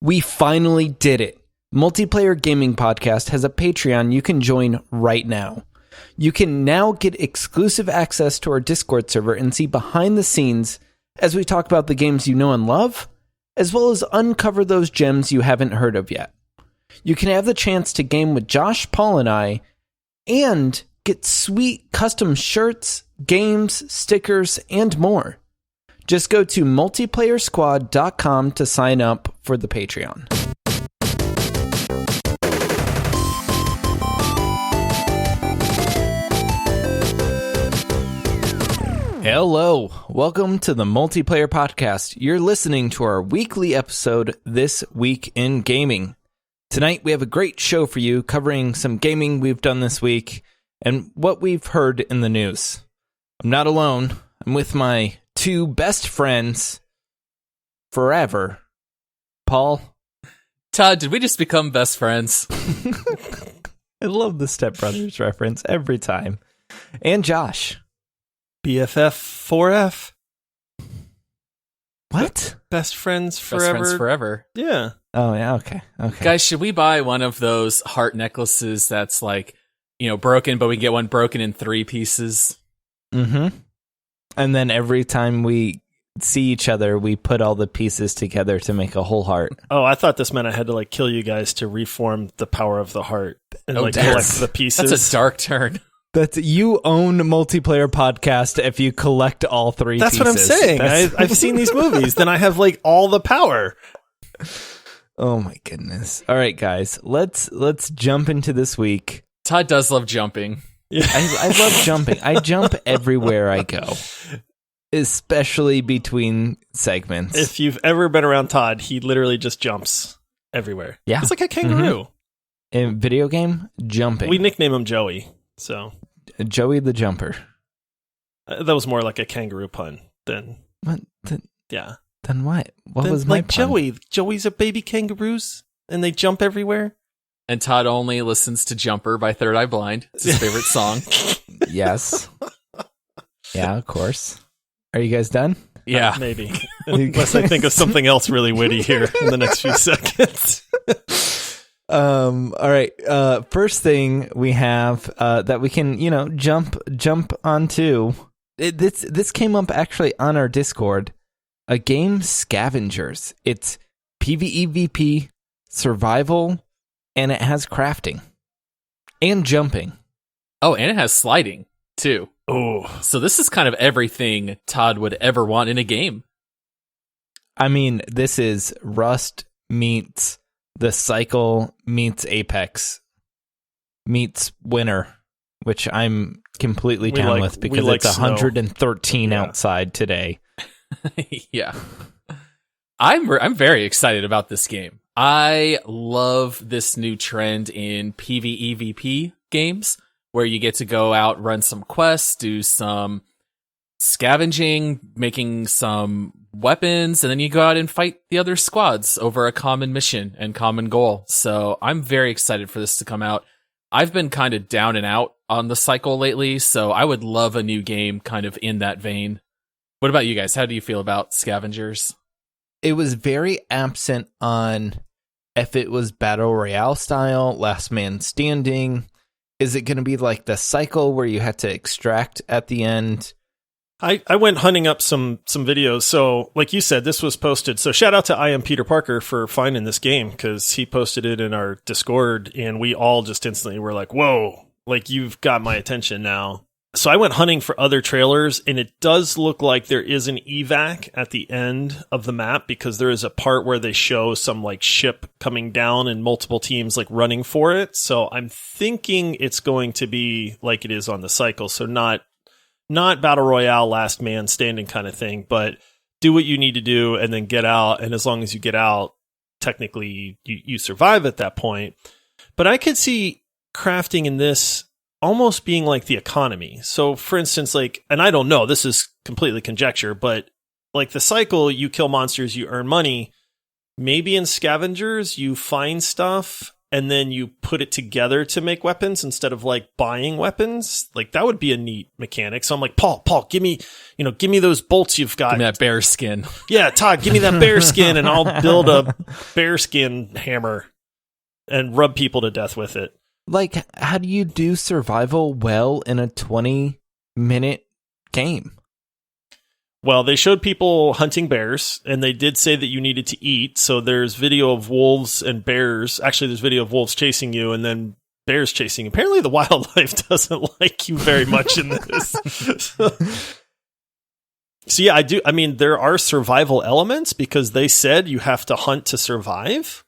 We finally did it. Multiplayer Gaming Podcast has a Patreon you can join right now. You can now get exclusive access to our Discord server and see behind the scenes as we talk about the games you know and love, as well as uncover those gems you haven't heard of yet. You can have the chance to game with Josh, Paul, and I, and get sweet custom shirts, games, stickers, and more. Just go to multiplayersquad.com to sign up for the Patreon. Hello, welcome to the Multiplayer Podcast. You're listening to our weekly episode, This Week in Gaming. Tonight we have a great show for you covering some gaming we've done this week and what we've heard in the news. I'm not alone. I'm with my two best friends forever. Paul. Todd, did we just become best friends? I love the Step Brothers reference every time. And Josh. BFF 4F. What? Best friends forever. Best friends forever. Yeah. Oh, yeah, okay. Guys, should we buy one of those heart necklaces that's like, broken, but we get one broken in 3 pieces? Mm-hmm. And then every time we see each other, we put all the pieces together to make a whole heart. Oh, I thought this meant I had to kill you guys to reform the power of the heart and collect the pieces. That's a dark turn. You own Multiplayer Podcast if you collect all 3 That's pieces. What I'm saying. I've seen these movies. Then I have all the power. Oh my goodness. All right, guys. Let's jump into this week. Todd does love jumping. Yeah. I love jumping. I jump everywhere I go, especially between segments. If you've ever been around Todd, he literally just jumps everywhere. Yeah. He's like a kangaroo. Mm-hmm. In video game, jumping. We nickname him Joey. So Joey the Jumper. That was more like a kangaroo pun than... What? Yeah. Then what? What was my pun? Joey. Joey's a baby kangaroos, and they jump everywhere. And Todd only listens to Jumper by Third Eye Blind. It's his favorite song. Yes. Yeah, of course. Are you guys done? Yeah. Maybe. Unless I think of something else really witty here in the next few seconds. All right. First thing we have that we can, jump onto. This came up actually on our Discord. A game, Scavengers. It's PvEVP, survival, and it has crafting and jumping. Oh, and it has sliding too. Oh, so this is kind of everything Todd would ever want in a game. I mean, this is Rust meets The Cycle meets Apex meets Winter, which I'm completely down with because it's 113 outside today. Yeah. I'm very excited about this game. I love this new trend in PvEVP games where you get to go out, run some quests, do some scavenging, making some weapons, and then you go out and fight the other squads over a common mission and common goal. So I'm very excited for this to come out. I've been kind of down and out on the cycle lately, so I would love a new game kind of in that vein. What about you guys? How do you feel about Scavengers? It was very absent on if it was Battle Royale style, Last Man Standing. Is it going to be like the cycle where you have to extract at the end? I went hunting up some videos. So like you said, this was posted. So shout out to I Am Peter Parker for finding this game because he posted it in our Discord and we all just instantly were like, whoa, you've got my attention now. So I went hunting for other trailers and it does look like there is an evac at the end of the map because there is a part where they show some ship coming down and multiple teams running for it. So I'm thinking it's going to be like it is on the cycle. So not Battle Royale, Last Man Standing kind of thing, but do what you need to do and then get out. And as long as you get out, technically you survive at that point. But I could see crafting in this almost being like the economy. So for instance, and I don't know, this is completely conjecture, but the cycle, you kill monsters, you earn money. Maybe in Scavengers, you find stuff and then you put it together to make weapons instead of like buying weapons. Like that would be a neat mechanic. So I'm like, Paul, give me those bolts you've got. Give me that bear skin. Yeah, Todd, give me that bear skin and I'll build a bear skin hammer and rub people to death with it. Like, how do you do survival well in a 20-minute game? Well, they showed people hunting bears, and they did say that you needed to eat. So there's video of wolves and bears. Actually, there's video of wolves chasing you, and then bears chasing you. Apparently, the wildlife doesn't like you very much in this. So yeah, I do. I mean, there are survival elements because they said you have to hunt to survive.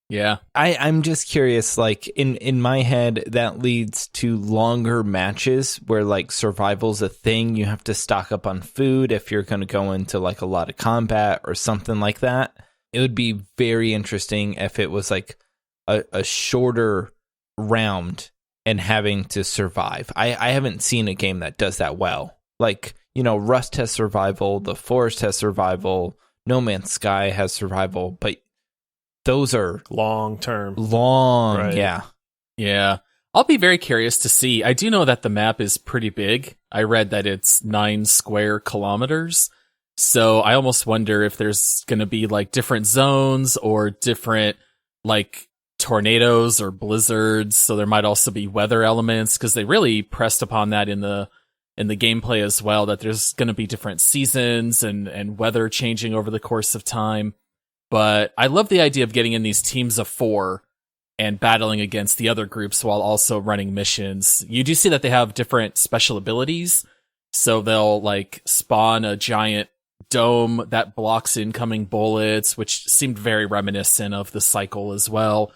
Yeah. I'm just curious, like, in my head, that leads to longer matches where, like, survival's a thing. You have to stock up on food if you're going to go into, like, a lot of combat or something like that. It would be very interesting if it was, like, a shorter round and having to survive. I haven't seen a game that does that well. Like, you know, Rust has survival, The Forest has survival, No Man's Sky has survival, but those are long term. Right. Yeah. I'll be very curious to see. I do know that the map is pretty big. I read that it's 9 square kilometers. So I almost wonder if there's going to be like different zones or different like tornadoes or blizzards. So there might also be weather elements because they really pressed upon that in the gameplay as well, that there's going to be different seasons and weather changing over the course of time. But I love the idea of getting in these teams of 4 and battling against the other groups while also running missions. You do see that they have different special abilities. So they'll like spawn a giant dome that blocks incoming bullets, which seemed very reminiscent of the cycle as well.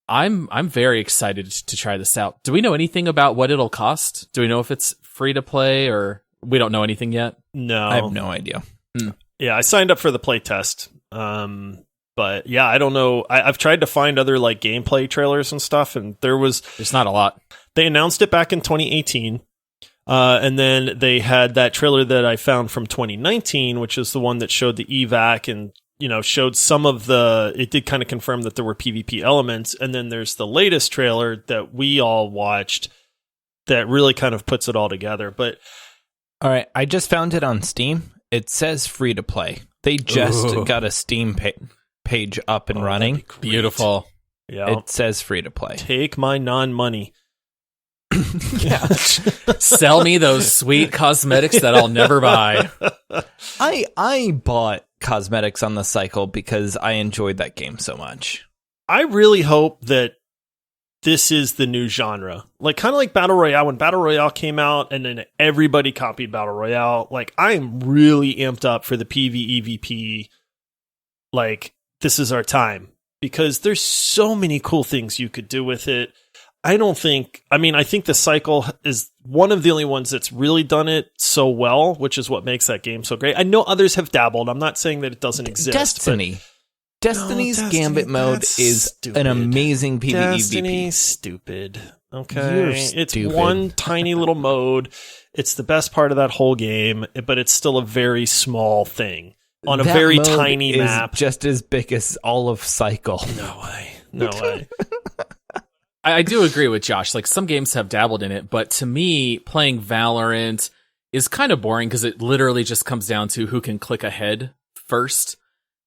I'm very excited to try this out. Do we know anything about what it'll cost? Do we know if it's free to play or we don't know anything yet? No. I have no idea. Yeah, I signed up for the playtest. But yeah, I don't know. I've tried to find other like gameplay trailers and stuff, and there's not a lot. They announced it back in 2018. And then they had that trailer that I found from 2019, which is the one that showed the evac and, you know, showed some of it did kind of confirm that there were PvP elements. And then there's the latest trailer that we all watched that really kind of puts it all together. But all right, I just found it on Steam. It says free to play. They just got a Steam page up and running. Beautiful. Yeah. It says free to play. Take my non-money. Yeah. Sell me those sweet cosmetics that I'll never buy. I bought cosmetics on the cycle because I enjoyed that game so much. I really hope that this is the new genre. Like kind of like Battle Royale. When Battle Royale came out and then everybody copied Battle Royale, like I am really amped up for the PvEVP. Like this is our time because there's so many cool things you could do with it. I think the cycle is one of the only ones that's really done it so well, which is what makes that game so great. I know others have dabbled. I'm not saying that it doesn't exist. Destiny's Gambit mode is an amazing PvEVP. Destiny's stupid. Okay. You're It's stupid. one tiny little mode. It's the best part of that whole game, but it's still a very small thing on a That very mode tiny is map. just as big as all of Cycle. No way. I do agree with Josh. Like some games have dabbled in it, but to me, playing Valorant is kind of boring because it literally just comes down to who can click ahead first.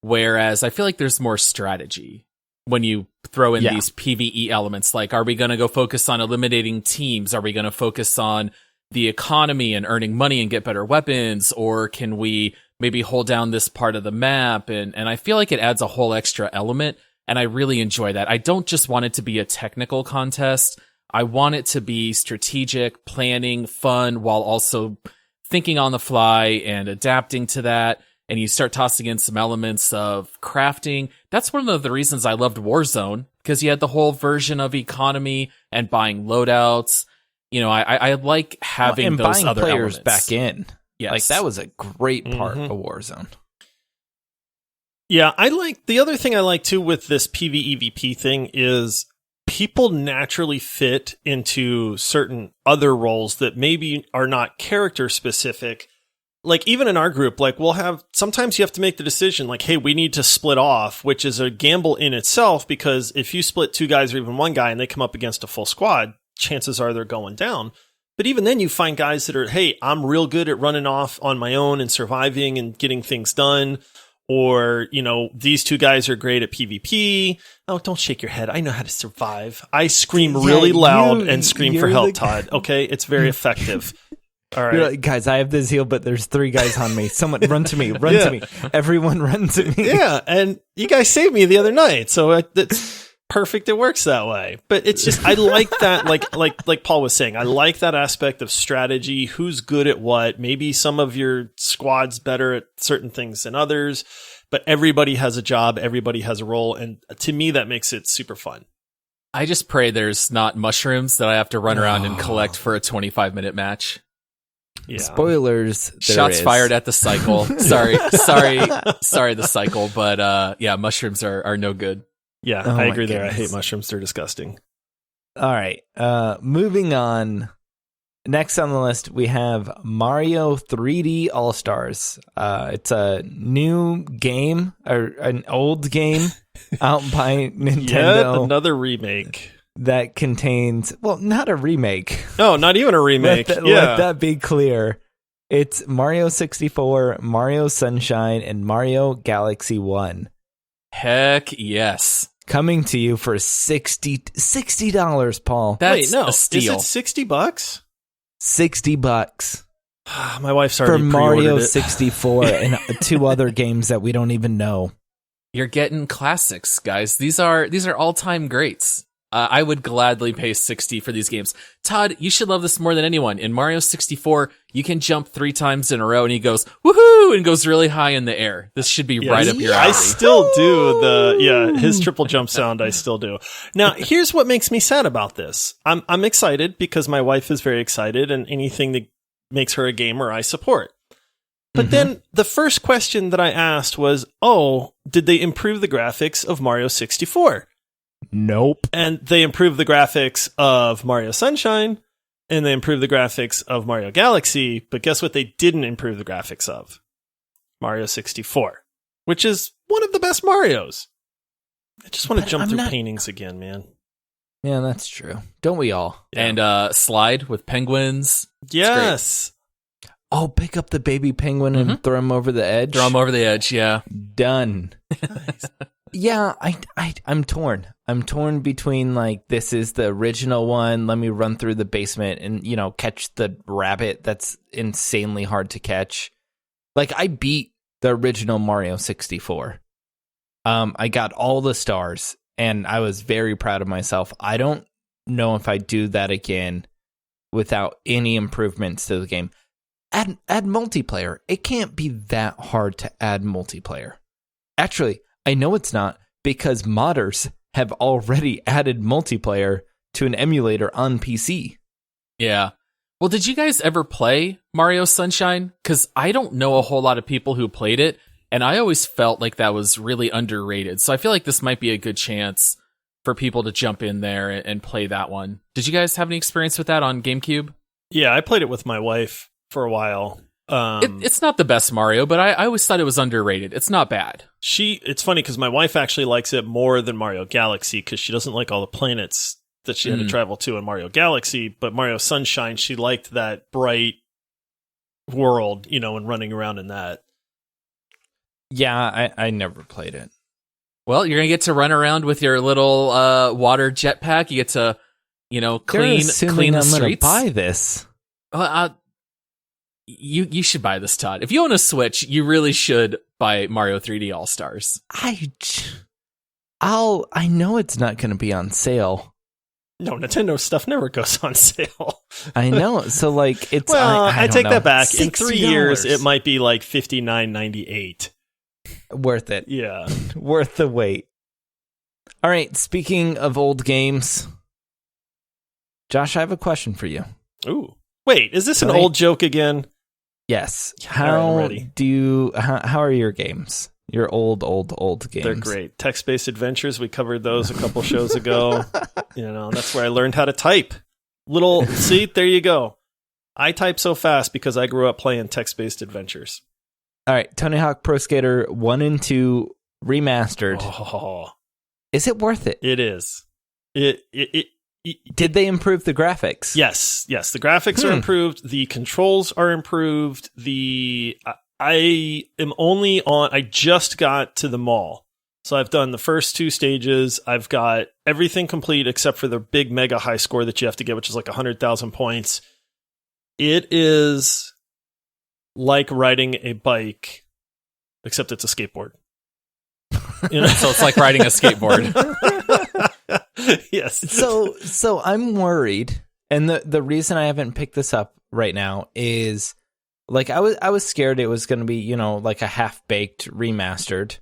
Whereas I feel like there's more strategy when you throw in these PvE elements. Like, are we going to go focus on eliminating teams? Are we going to focus on the economy and earning money and get better weapons? Or can we maybe hold down this part of the map? And I feel like it adds a whole extra element. And I really enjoy that. I don't just want it to be a technical contest. I want it to be strategic, planning, fun, while also thinking on the fly and adapting to that. And you start tossing in some elements of crafting. That's one of the reasons I loved Warzone, because you had the whole version of economy and buying loadouts. You know, I like having and those buying other players elements back in. Yes. Like that was a great part of Warzone. Yeah, the other thing I like too with this PvEVP thing is people naturally fit into certain other roles that maybe are not character specific, like even in our group, like sometimes you have to make the decision like, hey, we need to split off, which is a gamble in itself, because if you split 2 guys or even 1 guy and they come up against a full squad, chances are they're going down. But even then you find guys that are, hey, I'm real good at running off on my own and surviving and getting things done. Or, these 2 guys are great at PvP. Oh, don't shake your head. I know how to survive. I scream really loud and scream for help, Todd. Okay? It's very effective. All right. You're like, guys, I have this heal, but there's 3 guys on me. Someone run to me. Run to me. Everyone run to me. Yeah, and you guys saved me the other night, so it's perfect. It works that way. But it's just, I like that, like Paul was saying, I like that aspect of strategy. Who's good at what? Maybe some of your squad's better at certain things than others, but everybody has a job, everybody has a role, and to me, that makes it super fun. I just pray there's not mushrooms that I have to run around and collect for a 25-minute match. Yeah. Spoilers. Shots fired at the cycle. sorry, the cycle, but mushrooms are no good. Yeah, I agree there. I hate mushrooms. They're disgusting. All right. Moving on. Next on the list, we have Mario 3D AllStars. It's a new game, or an old game out by Nintendo. Yep, another remake. That contains, well, not a remake. No, not even a remake. Let that be clear. It's Mario 64, Mario Sunshine, and Mario Galaxy 1. Heck yes. Coming to you for $60, Paul. That's a steal. Is it $60? $60. My wife's already for Mario it. 64 and 2 other games that we don't even know. You're getting classics, guys. These are all-time greats. I would gladly pay $60 for these games. Todd, you should love this more than anyone. In Mario 64, you can jump 3 times in a row, and he goes, woohoo, and goes really high in the air. This should be right up your alley. I still do his triple jump sound, I still do. Now, here's what makes me sad about this. I'm excited because my wife is very excited, and anything that makes her a gamer, I support. But then the first question that I asked was, did they improve the graphics of Mario 64? Nope. And they improved the graphics of Mario Sunshine, and they improved the graphics of Mario Galaxy, but guess what they didn't improve the graphics of? Mario 64, which is one of the best Marios. I just want to jump through paintings again, man. Yeah, that's true. Don't we all? Yeah. And slide with penguins. Yes. Oh, pick up the baby penguin and throw him over the edge? Throw him over the edge, yeah. Done. Nice. Yeah, I'm torn. I'm torn between, like, this is the original one. Let me run through the basement and, catch the rabbit that's insanely hard to catch. Like, I beat the original Mario 64. I got all the stars, and I was very proud of myself. I don't know if I do that again without any improvements to the game. Add multiplayer. It can't be that hard to add multiplayer. Actually, I know it's not, because modders have already added multiplayer to an emulator on PC. Yeah. Well, did you guys ever play Mario Sunshine? Because I don't know a whole lot of people who played it, and I always felt like that was really underrated. So I feel like this might be a good chance for people to jump in there and play that one. Did you guys have any experience with that on GameCube? Yeah, I played it with my wife for a while. It's not the best Mario, but I always thought it was underrated. It's not bad. It's funny because my wife actually likes it more than Mario Galaxy because she doesn't like all the planets that she had to travel to in Mario Galaxy. But Mario Sunshine, she liked that bright world, and running around in that. Yeah, I never played it. Well, you're going to get to run around with your little water jetpack. You get to, clean the streets. I'm going to buy this. You should buy this, Todd. If you own a Switch, you really should buy Mario 3D AllStars. I know it's not going to be on sale. No, Nintendo stuff never goes on sale. I know. So, like, it's... Well, I take know. that back. $60. In 3 years, it might be like $59.98. Worth it. Yeah. Worth the wait. All right, speaking of old games, Josh, I have a question for you. Ooh. Wait, is this an old joke again? Yes. How are your games? Your old games. They're great. Text-based adventures, we covered those a couple shows ago. That's where I learned how to type. See, there you go. I type so fast because I grew up playing text-based adventures. All right, Tony Hawk Pro Skater 1 and 2 remastered. Oh, Is it worth it? it is. Did they improve the graphics? Yes. The graphics are improved. The controls are improved. I just got to the mall. So I've done the first 2 stages. I've got everything complete except for the big mega high score that you have to get, which is like 100,000 points. It is like riding a bike, except it's a skateboard. You know? So it's like riding a skateboard. Yes. So I'm worried, and the reason I haven't picked this up right now is like I was scared it was going to be, you know, like a half-baked remastered,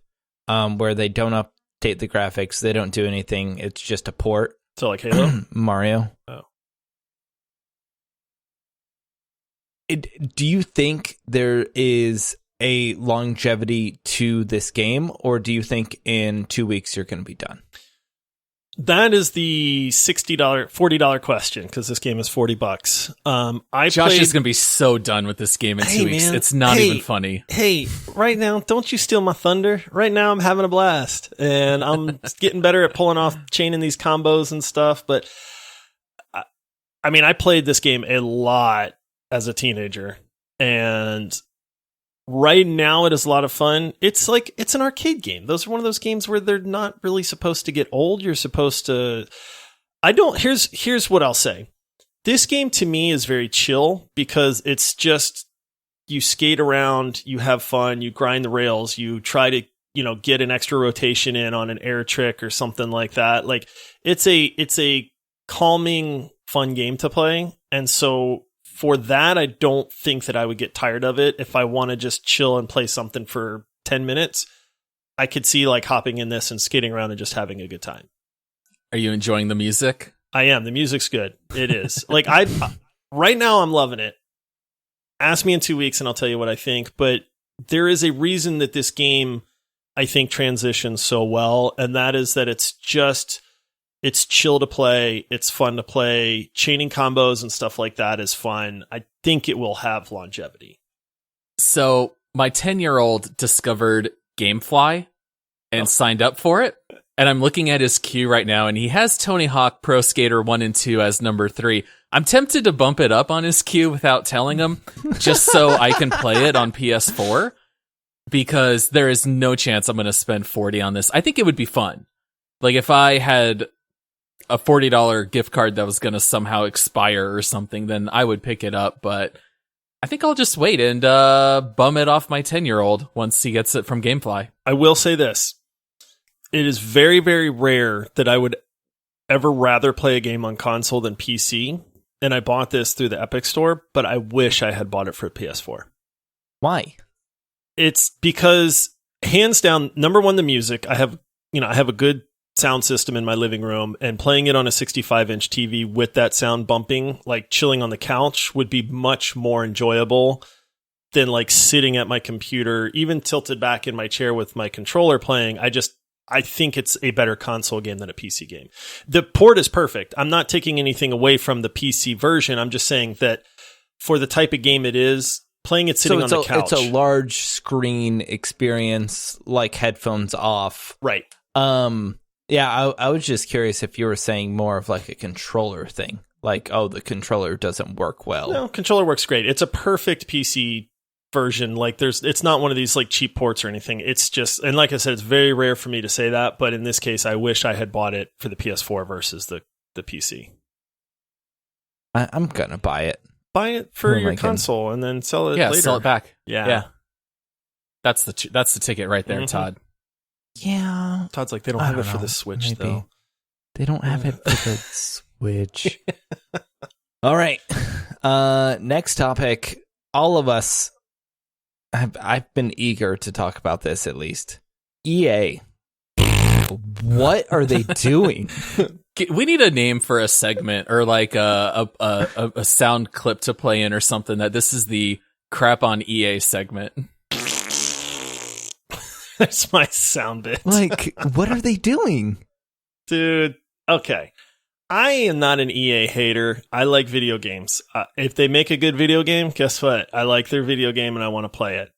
where they don't update the graphics, they don't do anything, it's just a port. So like Halo? Mario. Oh. Do you think there is a longevity to this game, or do you think in 2 weeks you're going to be done? That is the $40 question, because this game is $40. Josh is going to be so done with this game in 2 weeks. Man, it's not even funny. Hey, right now, don't you steal my thunder. Right now, I'm having a blast, and I'm getting better at pulling off, chaining these combos and stuff. But I mean, I played this game a lot as a teenager, and right now it is a lot of fun. It's like, it's an arcade game. Those are one of those games where they're not really supposed to get old. You're supposed to, here's what I'll say. This game to me is very chill because it's just, you skate around, you have fun, you grind the rails, you try to, you know, get an extra rotation in on an air trick or something like that. Like it's a calming, fun game to play. And so for that, I don't think that I would get tired of it. If I want to just chill and play something for 10 minutes, I could see like hopping in this and skating around and just having a good time. Are you enjoying the music? I am. The music's good. It is. Like right now I'm loving it. Ask me in 2 weeks and I'll tell you what I think. But there is a reason that this game, I think, transitions so well. And that is that it's chill to play. It's fun to play. Chaining combos and stuff like that is fun. I think it will have longevity. So my 10-year-old discovered GameFly and signed up for it. And I'm looking at his queue right now, and he has Tony Hawk Pro Skater 1 and 2 as number 3. I'm tempted to bump it up on his queue without telling him, just so I can play it on PS4, because there is no chance I'm going to spend $40 on this. I think it would be fun. Like if I had a $40 gift card that was going to somehow expire or something, then I would pick it up. But I think I'll just wait and bum it off my 10-year-old once he gets it from GameFly. I will say this. It is very, very rare that I would ever rather play a game on console than PC. And I bought this through the Epic Store, but I wish I had bought it for PS4. Why? It's because, hands down, number one, the music. I have a good sound system in my living room, and playing it on a 65-inch TV with that sound bumping, like chilling on the couch, would be much more enjoyable than like sitting at my computer, even tilted back in my chair with my controller playing. I think it's a better console game than a PC game. The port is perfect. I'm not taking anything away from the PC version. I'm just saying that for the type of game it is, playing it sitting on the couch. It's a large screen experience, like headphones off. Right. Yeah, I was just curious if you were saying more of like a controller thing. Like, oh, the controller doesn't work well. No, controller works great. It's a perfect PC version. Like it's not one of these like cheap ports or anything. It's just, and like I said, it's very rare for me to say that, but in this case, I wish I had bought it for the PS4 versus the PC. I'm gonna buy it. Buy it for your console and then sell it later. Sell it back. Yeah. That's the ticket right there, Todd. Yeah. Todd's like, they don't have it for the Switch, though. They don't have it for the Switch. All right. Next topic. All of us, I've been eager to talk about this at least. EA. What are they doing? We need a name for a segment, or like a sound clip to play in or something, that this is the crap on EA segment. That's my sound bit. Like, what are they doing? Dude, okay. I am not an EA hater. I like video games. If they make a good video game, guess what? I like their video game and I want to play it.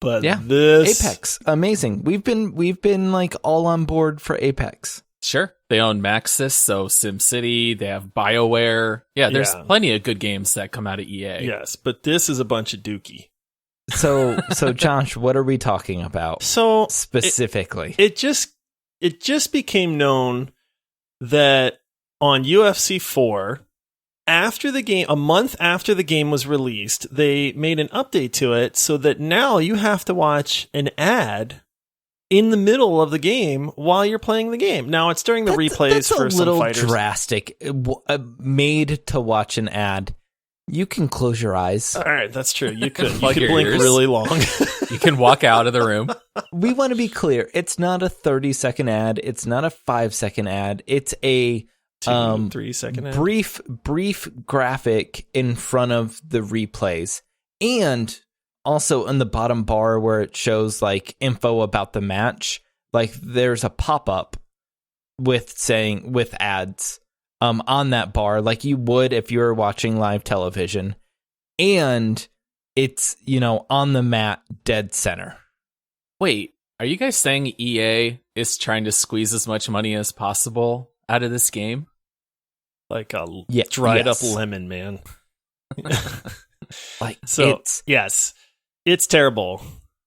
But this Apex, amazing. We've been like all on board for Apex. Sure. They own Maxis, so SimCity, they have BioWare. Yeah, there's plenty of good games that come out of EA. Yes, but this is a bunch of dookie. So Josh, what are we talking about? So specifically, it just became known that on UFC 4, after the game, a month after the game was released, they made an update to it so that now you have to watch an ad in the middle of the game while you're playing the game. Now it's during the replays for some fighters. That's a little drastic. Made to watch an ad. You can close your eyes. All right, that's true. You could blink really long. You can walk out of the room. We want to be clear. It's not a 30-second ad. It's not a 5-second ad. It's a 2-3-second ad. brief graphic in front of the replays, and also in the bottom bar where it shows like info about the match, like there's a pop-up with ads on that bar, like you would if you were watching live television, and it's, on the mat, dead center. Wait, are you guys saying EA is trying to squeeze as much money as possible out of this game? Like a dried up lemon, man. It's terrible.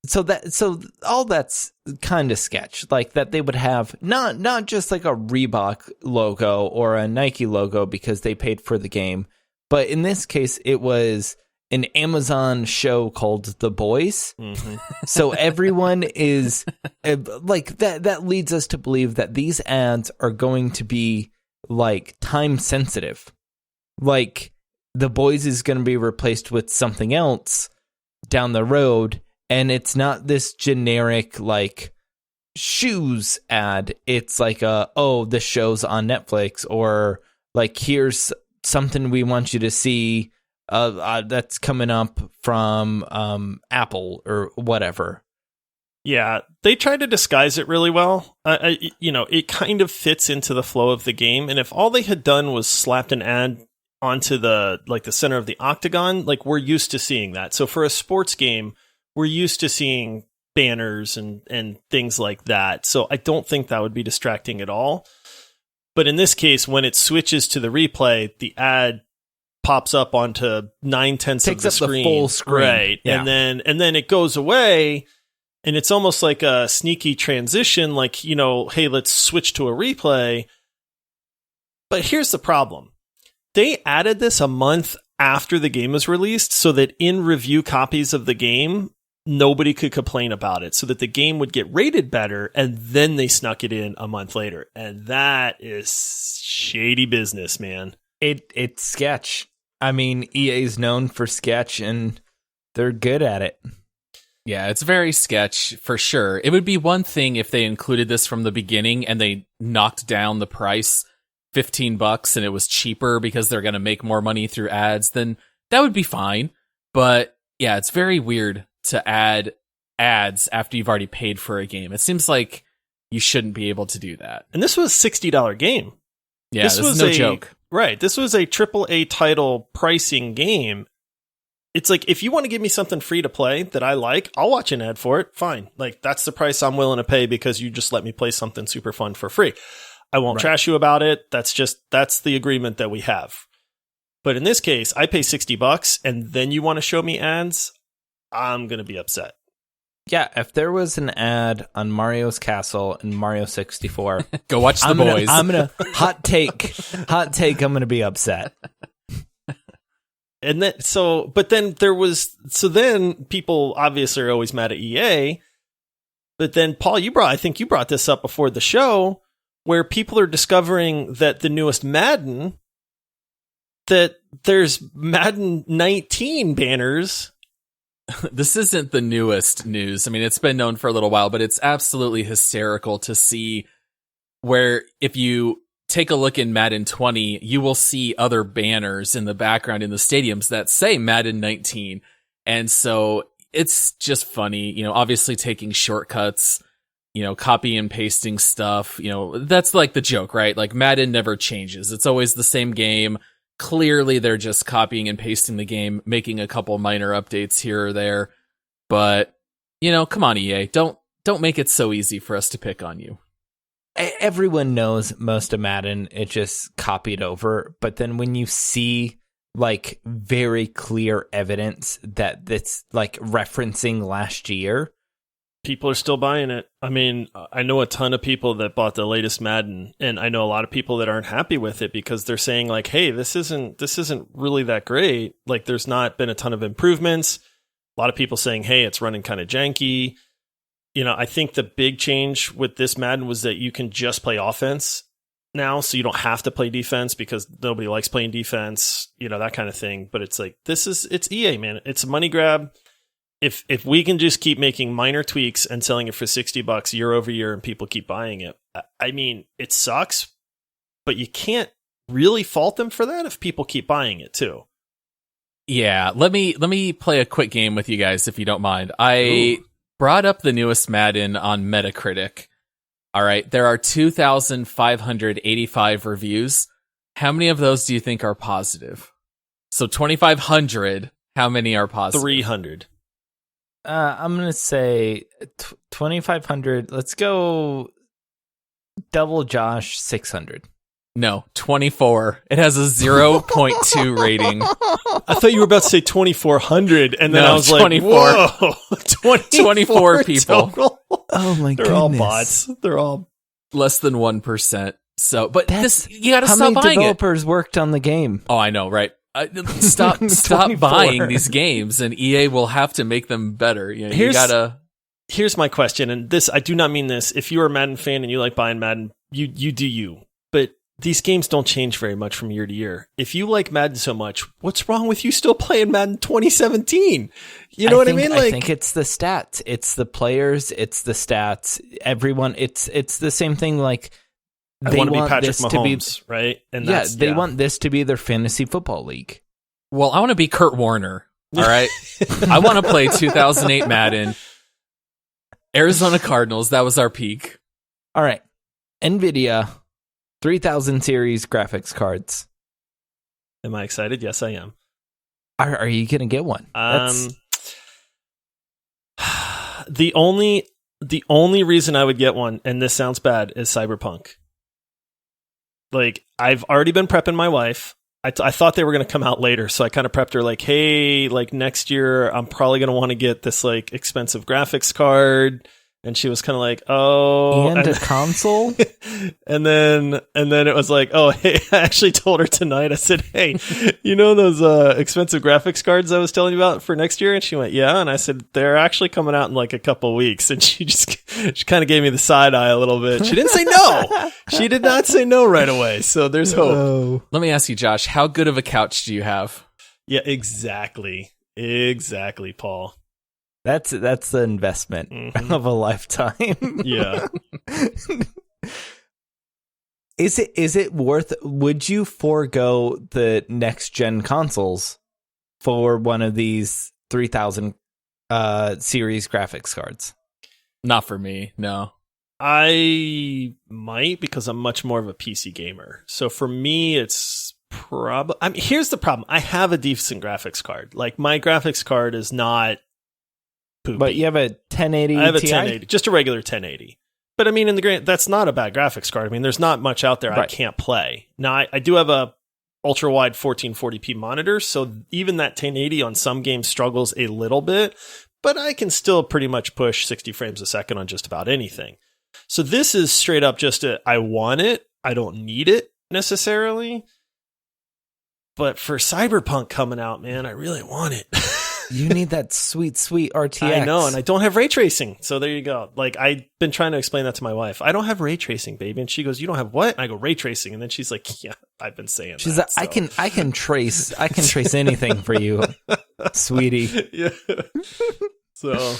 So all that's kind of sketch, like that they would have not just like a Reebok logo or a Nike logo because they paid for the game, but in this case it was an Amazon show called The Boys. Mm-hmm. So everyone is like that. That leads us to believe that these ads are going to be like time sensitive. Like The Boys is going to be replaced with something else down the road. And it's not this generic, like, shoes ad. It's like this show's on Netflix, or like, here's something we want you to see that's coming up from Apple or whatever. Yeah, they try to disguise it really well. It kind of fits into the flow of the game. And if all they had done was slapped an ad onto the center of the octagon, like, we're used to seeing that. So for a sports game, we're used to seeing banners and things like that. So I don't think that would be distracting at all. But in this case, when it switches to the replay, the ad pops up onto 9/10 of the screen. The full screen. Right. Yeah. And then it goes away, and it's almost like a sneaky transition, like, hey, let's switch to a replay. But here's the problem. They added this a month after the game was released so that in review copies of the game, nobody could complain about it, so that the game would get rated better, and then they snuck it in a month later. And that is shady business, man. It's sketch. I mean, EA is known for sketch, and they're good at it. Yeah, it's very sketch for sure. It would be one thing if they included this from the beginning and they knocked down the price $15 and it was cheaper because they're going to make more money through ads, then that would be fine. But yeah, it's very weird to add ads after you've already paid for a game. It seems like you shouldn't be able to do that. And this was a $60 game. Yeah, this was no joke. Right. This was a AAA title pricing game. It's like, if you want to give me something free to play that I like, I'll watch an ad for it. Fine. Like, that's the price I'm willing to pay because you just let me play something super fun for free. I won't trash you about it. That's the agreement that we have. But in this case, I pay $60 and then you want to show me ads, I'm going to be upset. Yeah, if there was an ad on Mario's Castle and Mario 64, go watch The Boys. I'm going to hot take, I'm going to be upset. And then, then people obviously are always mad at EA. But then, Paul, I think you brought this up before the show, where people are discovering that the newest Madden, that there's Madden 19 banners. This isn't the newest news. I mean, it's been known for a little while, but it's absolutely hysterical to see where if you take a look in Madden 20, you will see other banners in the background in the stadiums that say Madden 19. And so it's just funny, obviously taking shortcuts copy and pasting stuff. That's like the joke, right? Like Madden never changes. It's always the same game. Clearly they're just copying and pasting the game, making a couple minor updates here or there. But, come on, EA, don't make it so easy for us to pick on you. Everyone knows most of Madden, it just copied over. But then when you see like very clear evidence that it's like referencing last year, people are still buying it. I mean, I know a ton of people that bought the latest Madden, and I know a lot of people that aren't happy with it because they're saying like, hey, this isn't really that great. Like there's not been a ton of improvements. A lot of people saying, hey, it's running kind of janky. I think the big change with this Madden was that you can just play offense now, so you don't have to play defense because nobody likes playing defense, that kind of thing. But it's like, it's EA, man. It's a money grab. If we can just keep making minor tweaks and selling it for $60 year over year and people keep buying it, I mean, it sucks, but you can't really fault them for that if people keep buying it too. Yeah, let me play a quick game with you guys if you don't mind. I brought up the newest Madden on Metacritic. All right, there are 2,585 reviews. How many of those do you think are positive? So 2,500, how many are positive? 300. I'm going to say 2,500. Let's go double Josh, 600. No, 24. It has a 0.2 rating. I thought you were about to say 2,400, and then I was 24. like, whoa, 24 people. Total? Oh my goodness. They're all bots. They're all less than 1%. So, but you got to how stop many buying developers worked on the game? Oh, I know, right? Stop buying these games, and EA will have to make them better. You gotta. Here's my question, and this I do not mean this. If you're a Madden fan and you like buying Madden, you do you. But these games don't change very much from year to year. If you like Madden so much, what's wrong with you still playing Madden 2017? You know what I mean? I think it's the stats. It's the players. It's the stats. Everyone. It's the same thing. Like I want to be Patrick Mahomes, right? And they want this to be their fantasy football league. Well, I want to be Kurt Warner. All right, I want to play 2008 Madden. Arizona Cardinals. That was our peak. All right, Nvidia 3000 series graphics cards. Am I excited? Yes, I am. Are you gonna get one? The only reason I would get one, and this sounds bad, is Cyberpunk. Like, I've already been prepping my wife. I thought they were going to come out later, so I kind of prepped her like, hey, like next year I'm probably going to want to get this like expensive graphics card. And she was kind of like, oh, and a console. and then it was like, oh, hey, I actually told her tonight. I said, hey, those expensive graphics cards I was telling you about for next year? And she went, yeah. And I said, they're actually coming out in like a couple weeks. And she kind of gave me the side eye a little bit. She didn't say no. She did not say no right away. So there's hope. Let me ask you, Josh, how good of a couch do you have? Yeah, exactly, Paul. That's the investment of a lifetime. Yeah. Is it worth? Would you forego the next gen consoles for one of these 3000 series graphics cards? Not for me, no. I might, because I'm much more of a PC gamer. So for me, it's probably. I mean, here's the problem: I have a decent graphics card. Like my graphics card is not poopy. But you have a 1080 I have a Ti? 1080, just a regular 1080. But I mean, in the grand, that's not a bad graphics card. I mean, there's not much out there I can't play. Now, I do have a ultra wide 1440p monitor, so even that 1080 on some games struggles a little bit, but I can still pretty much push 60 frames a second on just about anything. So this is straight up just I want it. I don't need it necessarily. But for Cyberpunk coming out, man, I really want it. You need that sweet RTX. I know, and I don't have ray tracing. So there you go. Like, I've been trying to explain that to my wife. I don't have ray tracing, baby. And she goes, you don't have what? And I go, ray tracing. And then she's like, yeah, I've been saying she's that. Like, so. I can trace anything for you, sweetie. Yeah. So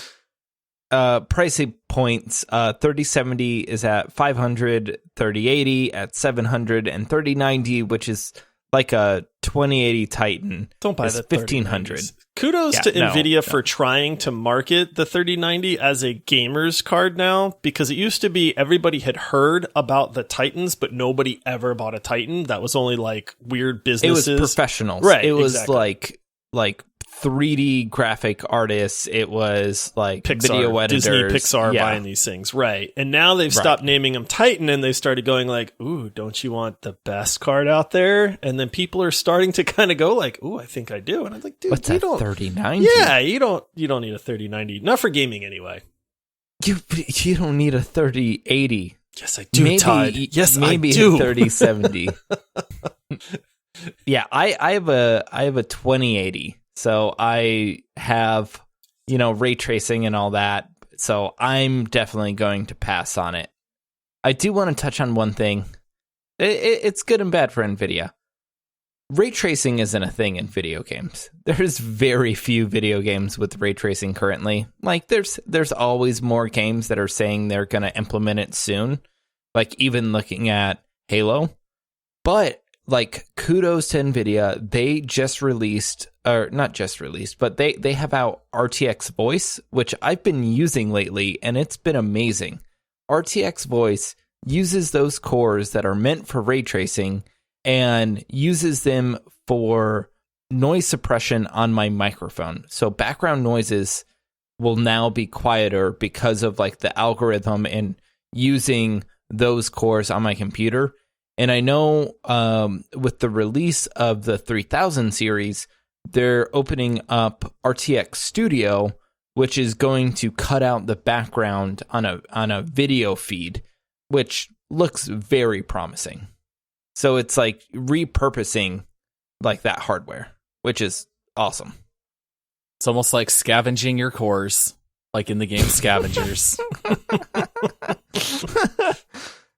pricing points, 3070 is at 500, 3080 at 700, and 3090, which is like a 2080 Titan. Don't buy is the 1500. Kudos to Nvidia for trying to market the 3090 as a gamer's card now, because it used to be everybody had heard about the Titans, but nobody ever bought a Titan. That was only like weird businesses. It was professionals. Right. It was exactly. like 3D graphic artists. It was like Pixar, video editors. Disney, Pixar buying these things. Right. And now they've stopped naming them Titan, and they started going like, ooh, don't you want the best card out there? And then people are starting to kind of go like, ooh, I think I do. And I'm like, dude, what's you that, don't 3090? Yeah, you don't need a 3090. Not for gaming anyway. You don't need a 3080. Yes, I do, Todd. Yes, maybe I do. a 3070. Yeah, I have a 2080. So I have, ray tracing and all that. So I'm definitely going to pass on it. I do want to touch on one thing. It's good and bad for Nvidia. Ray tracing isn't a thing in video games. There's very few video games with ray tracing currently. Like there's always more games that are saying they're going to implement it soon. Like even looking at Halo. But like kudos to Nvidia. They just released, or not just released, but they have out RTX Voice, which I've been using lately, and it's been amazing. RTX Voice uses those cores that are meant for ray tracing and uses them for noise suppression on my microphone. So background noises will now be quieter because of like the algorithm and using those cores on my computer. And I know with the release of the 3000 series, they're opening up RTX Studio, which is going to cut out the background on a video feed, which looks very promising. So it's like repurposing like that hardware, which is awesome. It's almost like scavenging your cores, like in the game Scavengers.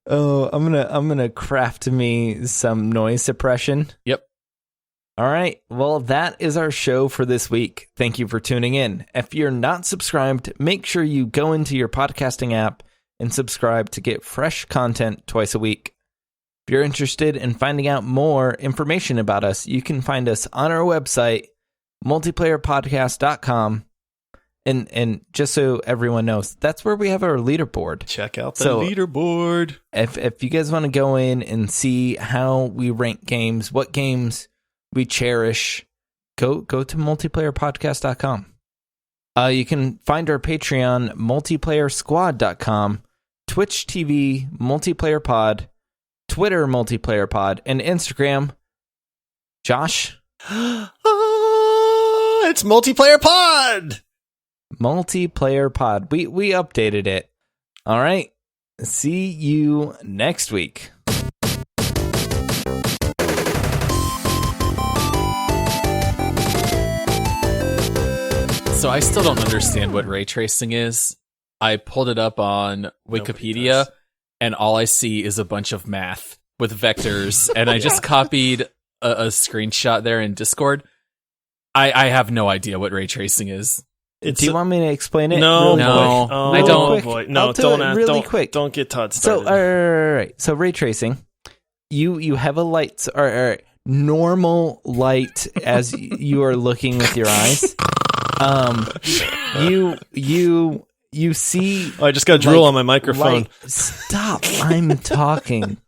Oh, I'm gonna craft me some noise suppression. Yep. All right. Well, that is our show for this week. Thank you for tuning in. If you're not subscribed, make sure you go into your podcasting app and subscribe to get fresh content twice a week. If you're interested in finding out more information about us, you can find us on our website, multiplayerpodcast.com. And just so everyone knows, that's where we have our leaderboard. Check out the leaderboard. If you guys want to go in and see how we rank games, what games we cherish, go to multiplayerpodcast.com. You can find our Patreon, multiplayersquad.com, Twitch TV, Multiplayer Pod, Twitter, Multiplayer Pod, and Instagram. Josh? It's Multiplayer Pod! Multiplayer Pod. We updated it. All right. See you next week. So I still don't understand what ray tracing is. I pulled it up on Wikipedia, and all I see is a bunch of math with vectors, and I just copied a screenshot there in Discord. I have no idea what ray tracing is. Do you want me to explain it? No, I don't. Boy. No, don't quick. Don't get Todd started. So, all right. So ray tracing, you have a light, or normal light as you are looking with your eyes. You see. Oh, I just got drool on my microphone. Stop! I'm talking.